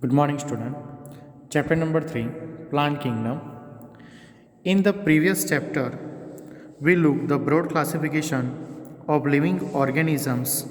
Good morning, student. Chapter number 3, Plant Kingdom. In the previous chapter, we looked the broad classification of living organisms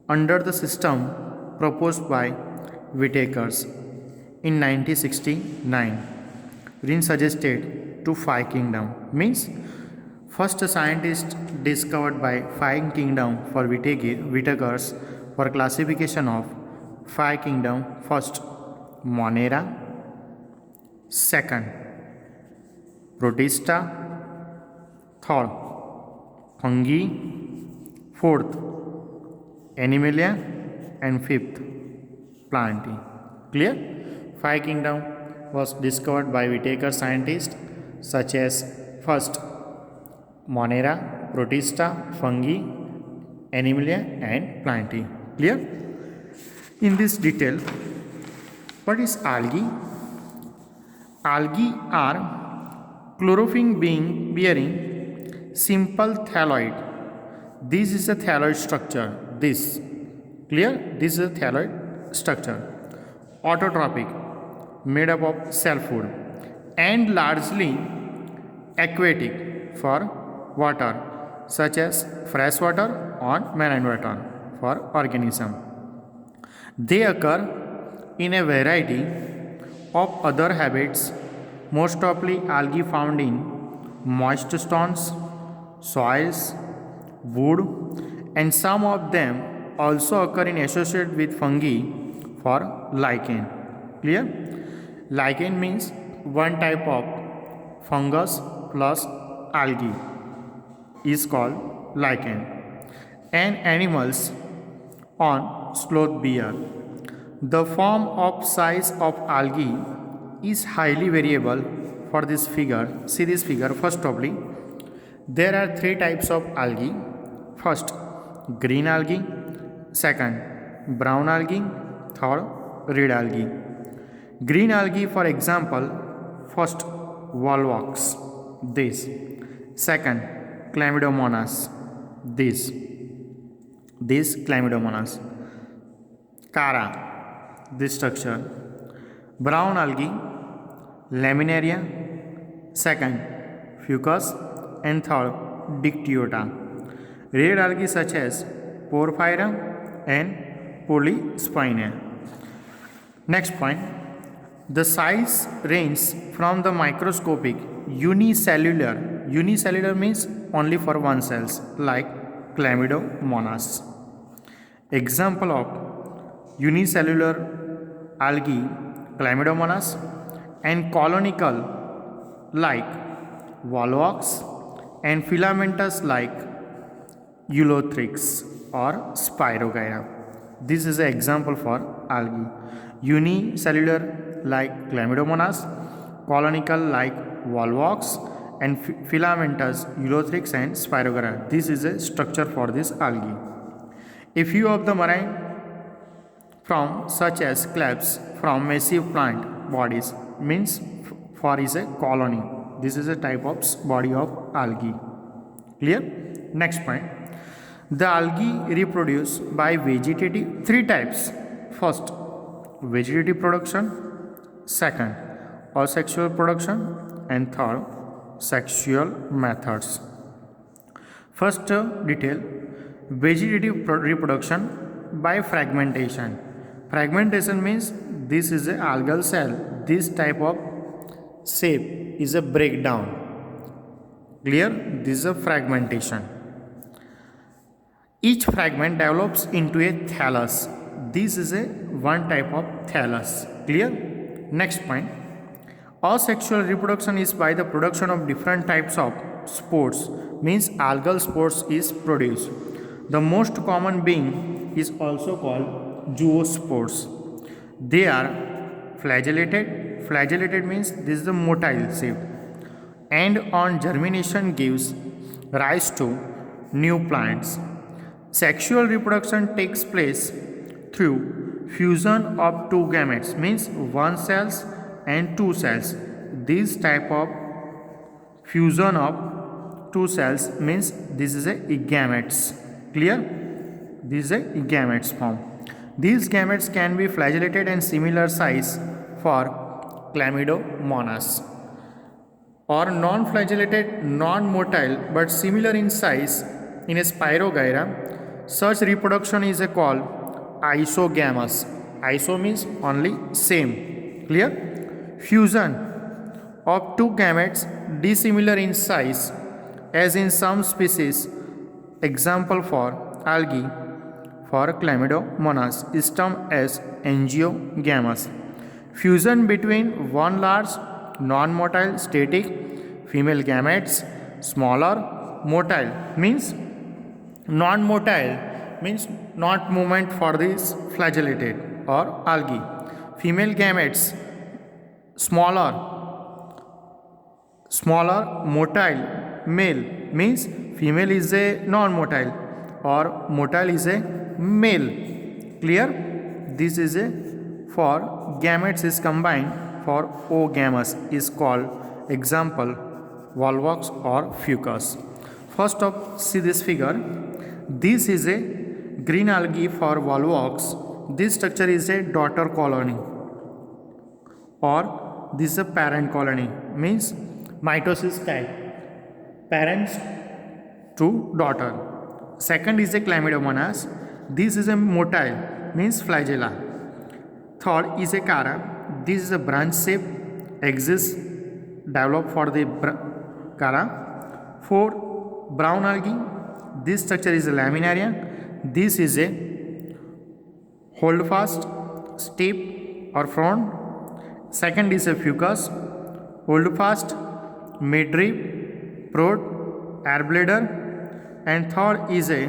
under the system proposed by Whitakers in 1969. Rin suggested to five kingdom means first a scientist discovered by five kingdom for Whitakers for classification of five kingdom. First Monera, second Protista, third fungi, fourth animalia, and fifth plantae. Clear? Five kingdom was discovered by Whitaker scientists such as first Monera, Protista, fungi, animalia, and plantae. Clear? In this detail, what is algae? Algae are chlorophyll bearing simple thalloid. This is a thalloid structure. This clear? This is a thalloid structure. Autotrophic, made up of cell food, and largely aquatic for water, such as fresh water or marine water for organism. They occur in a variety of other habits, most often algae found in moist stones, soils, wood, and some of them also occur in associated with fungi for lichen. Clear? Lichen means one type of fungus plus algae is called lichen, and animals on sloth bear. The form of size of algae is highly variable for this figure. See this figure. First of all, there are three types of algae. First, green algae. Second, brown algae. Third, red algae. Green algae, for example, first, volvox, this. Second, chlamydomonas, this chlamydomonas. Chara, this structure. Brown algae, laminaria. Second, fucus, and third, dictyota. Red algae such as porphyra and polyspina. Next point, the size ranges from the microscopic unicellular means only for one cells, like chlamydomonas. Example of unicellular algae, chlamydomonas, and colonical like volvox, and filamentous like Ulothrix or Spirogyra. This is an example for algae. Unicellular like chlamydomonas, colonical like volvox, and filamentous Ulothrix and Spirogyra. This is a structure for this algae. A few of the marine from such as clams from massive plant bodies means for is a colony. This is a type of body of algae. Clear? Next point. The algae reproduce by vegetative three types. First, vegetative production. Second, asexual production, and third, sexual methods. First detail, vegetative reproduction by fragmentation. Fragmentation means this is an algal cell. This type of shape is a breakdown. Clear? This is a fragmentation. Each fragment develops into a thallus. This is a one type of thallus. Clear? Next point. Asexual reproduction is by the production of different types of spores. Means algal spores is produced. The most common being is also called zoospores. They are flagellated. Flagellated means this is the motile shape, and on germination gives rise to new plants. Sexual reproduction takes place through fusion of two gametes, means one cells and two cells. This type of fusion of two cells means this is a gametes. Clear? This is a gametes form. These gametes can be flagellated and similar size for Chlamydomonas, or non-flagellated, non-motile but similar in size in a Spirogyra. Such reproduction is called isogamous. Iso means only same. Clear? Fusion of two gametes dissimilar in size, as in some species, example for algae, for Chlamydomonas, is termed as angiogamous. Fusion between one large non-motile static female gametes, smaller motile means non-motile means not movement for this flagellated or algae. Female gametes, smaller motile male means female is a non-motile or motile is a male. Clear? This is a for gametes is combined for oogamous is called example volvox or fucus. First up, see this figure. This is a green algae for volvox. This structure is a daughter colony, or this is a parent colony, means mitosis type, parents to daughter. Second is a Chlamydomonas. This is a motile, means flagella. Third is a Chara. This is a branch shape, exists, developed for the Chara. Fourth, brown algae. This structure is a laminaria. This is a holdfast, step or frond. Second is a fucus, holdfast, midrib, prod, air bladder. And third is a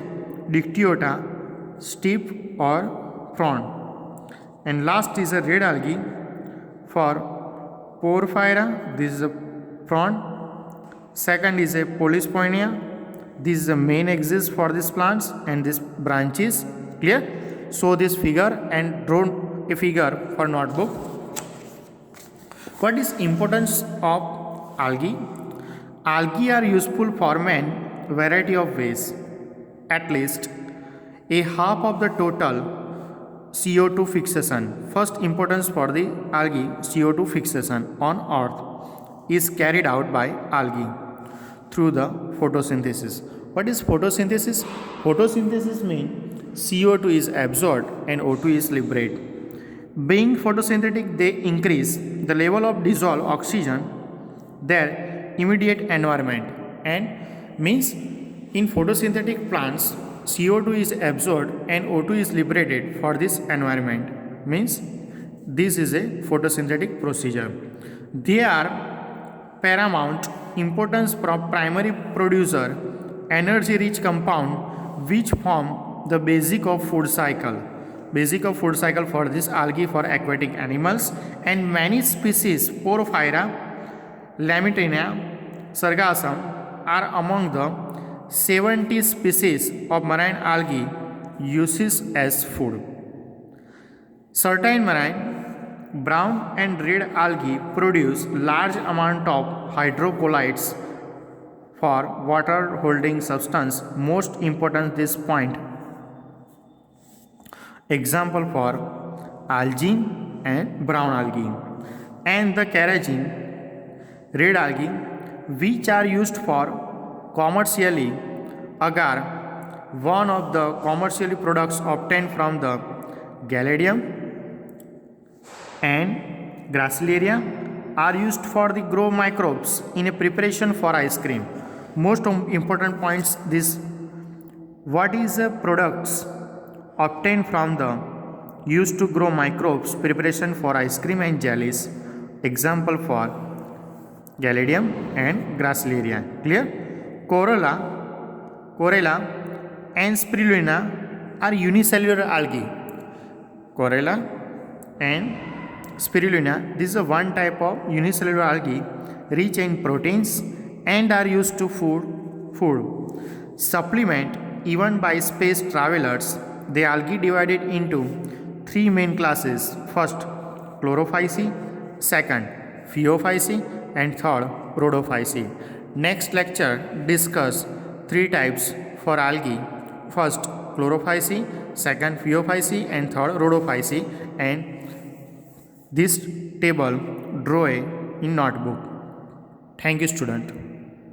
dictyota, step or frond. And last is a red algae for Porphyra. This is a frond. Second is a Polyspornia. This is the main axis for these plants and these branches. Clear? So this figure and draw a figure for notebook. What is importance of algae? Algae are useful for man variety of ways. At least a half of the total CO2 fixation. First importance for the algae, CO2 fixation on earth is carried out by algae through the photosynthesis. What is photosynthesis? Photosynthesis means CO2 is absorbed and O2 is liberated. Being photosynthetic, they increase the level of dissolved oxygen their immediate environment, and means in photosynthetic plants CO2 is absorbed and O2 is liberated for this environment, means this is a photosynthetic procedure. They are paramount importance from primary producer energy rich compound which form the basic of food cycle. Basic of food cycle for this algae for aquatic animals, and many species Porphyra, Lamitina, Sargassum are among the 70 species of marine algae uses as food. Certain marine brown and red algae produce large amount of hydrocolloids for water holding substance. Most important this point. Example for algine and brown algae, and the carrageen red algae, which are used for commercially agar, one of the commercially products obtained from the Galladium and Gracilaria, are used for the grow microbes in a preparation for ice cream. Most important points this: what is the products obtained from the used to grow microbes preparation for ice cream and jellies. Example for Galladium and Gracilaria. Clear? Chlorella and Spirulina are unicellular algae. Chlorella and Spirulina, this is a one type of unicellular algae rich in proteins and are used to food. Supplement even by space travelers. The algae divided into three main classes. First, Chlorophyceae, second, Phaeophyceae, and third, Rhodophyceae. Next lecture discuss three types for algae. First, Chlorophyceae, second Phaeophyceae, and third Rhodophyceae. And this table draw in notebook. Thank you, student.